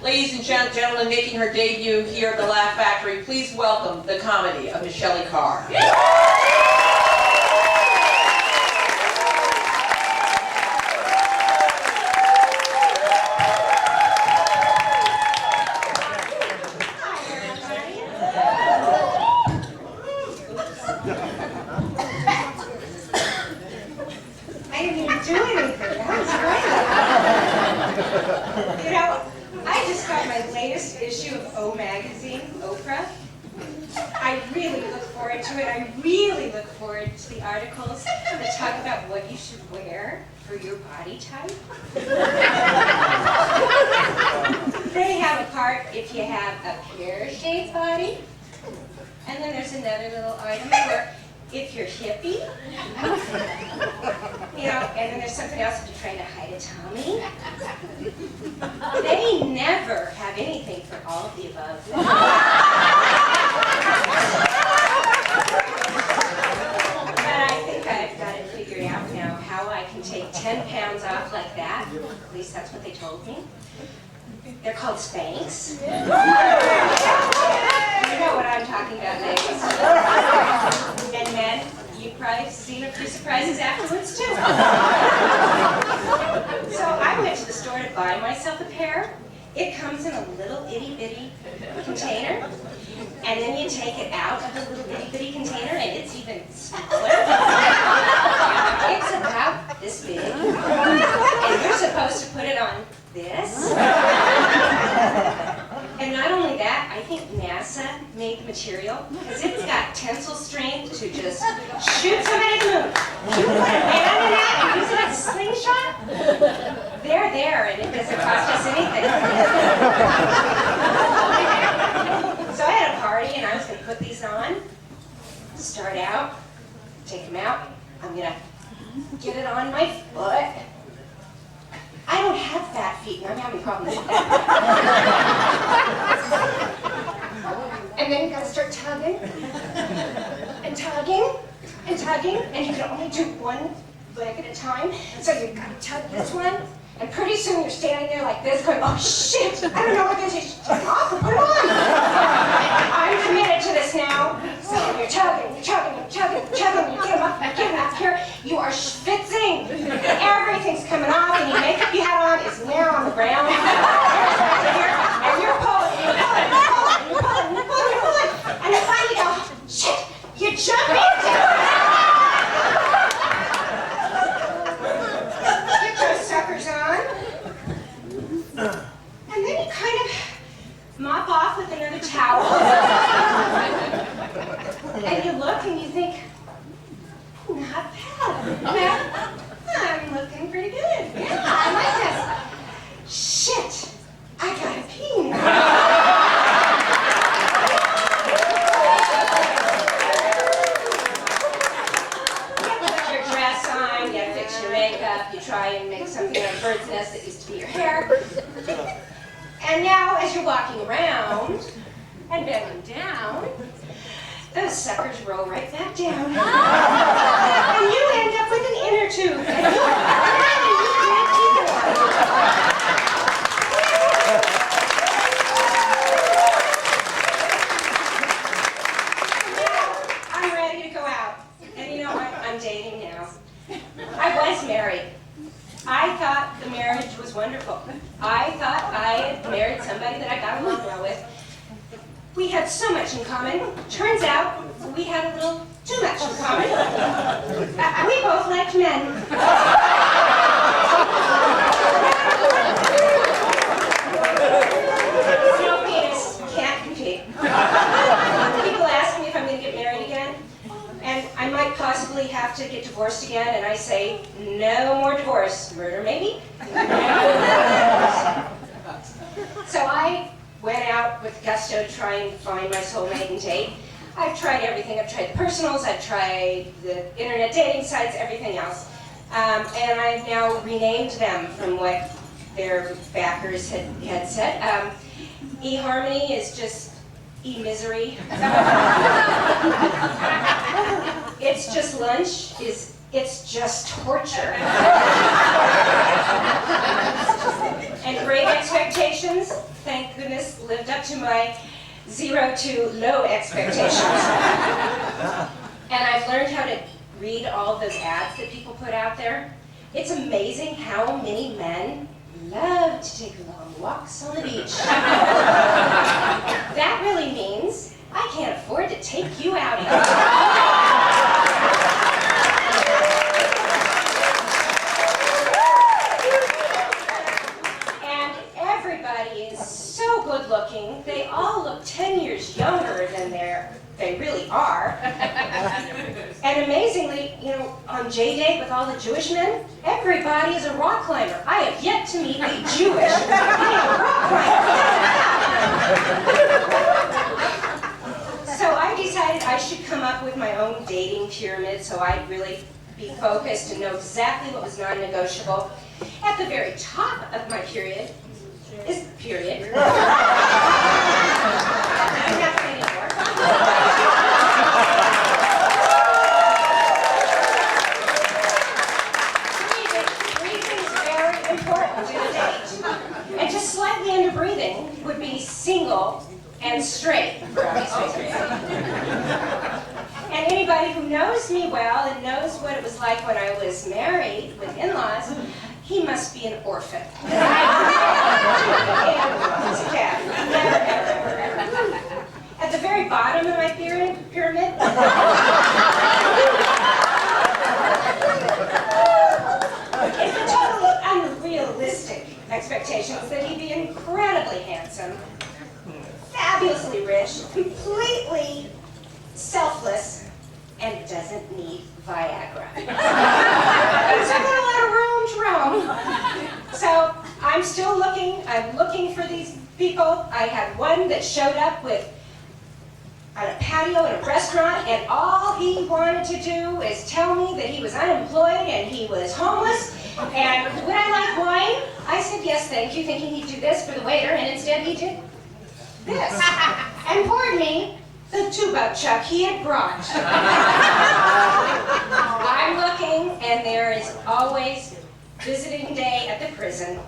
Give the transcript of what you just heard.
Ladies and gentlemen, making her debut here at the Laugh Factory, please welcome the comedy of Miss Shelley Carr. I didn't even do anything. That was great. You know, I just got my latest issue of O Magazine, Oprah. I really look forward to it. I really look forward to the articles that talk about what you should wear for your body type. They have a part if you have a pear-shaped body. And then there's another little item where if you're hippie, you know, and then there's something else if you're trying to hide a tummy. They never have anything for all of the above. But I think I've got it figured out now how I can take 10 pounds off like that. At least that's what they told me. They're called Spanx. You know what I'm talking about, ladies. And men, you've probably seen a few surprises afterwards, too. So I went to the store to buy myself a pair. It comes in a little itty-bitty container. And then you take it out of the little itty-bitty container, and it's even smaller. It's about this big. And you're supposed to put it on this. And not only that, I think NASA made the material because it's got tensile strength to just shoot somebody to the moon. You put a man in that and use it as a slingshot, they're there and it doesn't cost us anything. So I had a party and I was going to put these on, start out, take them out, I'm going to get it on my foot. I don't have fat feet, and I'm having problems with that. And then you gotta start tugging, and tugging, and tugging, and you can only do one leg at a time. So you gotta tug this one, and pretty soon you're standing there like this, going, oh shit, I don't know what this is. Take it off or put it on. I'm committed to this now. So you're tugging, you're chugging, you're chugging, you're chugging, you get them up here. You are schwitzing. Everything's coming off, and your makeup you had on is now on the ground. And you're pulling, you're pulling, you're pulling, you're pulling, you're pulling, you're pulling. And then finally you go, shit, you jump into it. Get those suckers on. And then you kind of mop off with another towel. And you look and you think, not bad. Well, I'm looking pretty good. Yeah, I like this. Shit, I gotta pee now. You put your dress on, you fix your makeup, you try and make something like a bird's nest that used to be your hair. And now, as you're walking around and bending down, those suckers roll right back down. And you end up with an inner tube. And you can't keep it on. Now, I'm ready to go out. And you know what? I'm dating now. I was married. I thought the marriage was wonderful. I thought I had married somebody that I got along well with. We had so much in common. Turns out we had a little too much in common. We both liked men. No penis, can't compete. People ask me if I'm going to get married again, and I might possibly have to get divorced again, and I say, no more divorce. Murder, maybe? So I went out with gusto to try and find my soulmate and date. I've tried everything. I've tried the personals, I've tried the internet dating sites, everything else. And I've now renamed them from what their backers had said. eHarmony is just e-misery. It's just lunch, it's just torture. And great expectations, thank this lived up to my 0 to low expectations. And I've learned how to read all of those ads that people put out there. It's amazing how many men love to take long walks on the beach. That really means I can't afford to take you out. And everybody is so good looking. They all look 10 years younger than they really are. And amazingly, you know, on J-Date with all the Jewish men, everybody is a rock climber. I have yet to meet a Jewish rock climber. So I decided I should come up with my own dating pyramid so I'd really be focused and know exactly what was non-negotiable. At the very top of my period is the period. I'm not saying anymore. Breathing is very important in a date. And just slightly under breathing would be single and straight, for obvious reasons. And anybody who knows me well and knows what it was like when I was married with in-laws, he must be an orphan. At the very bottom of my pyramid, is the totally unrealistic expectations that he'd be incredibly handsome, fabulously rich, completely selfless, and doesn't need Viagra. There's a lot of room to roam. So I'm still looking. I'm looking for these people. I had one that showed up on a patio in a restaurant, and all he wanted to do is tell me that he was unemployed and he was homeless, and would I like wine? I said, yes, thank you, thinking he'd do this for the waiter, and instead he did this. And poured me the two-buck chuck he had brought. I'm looking, and there is always visiting day at the prison.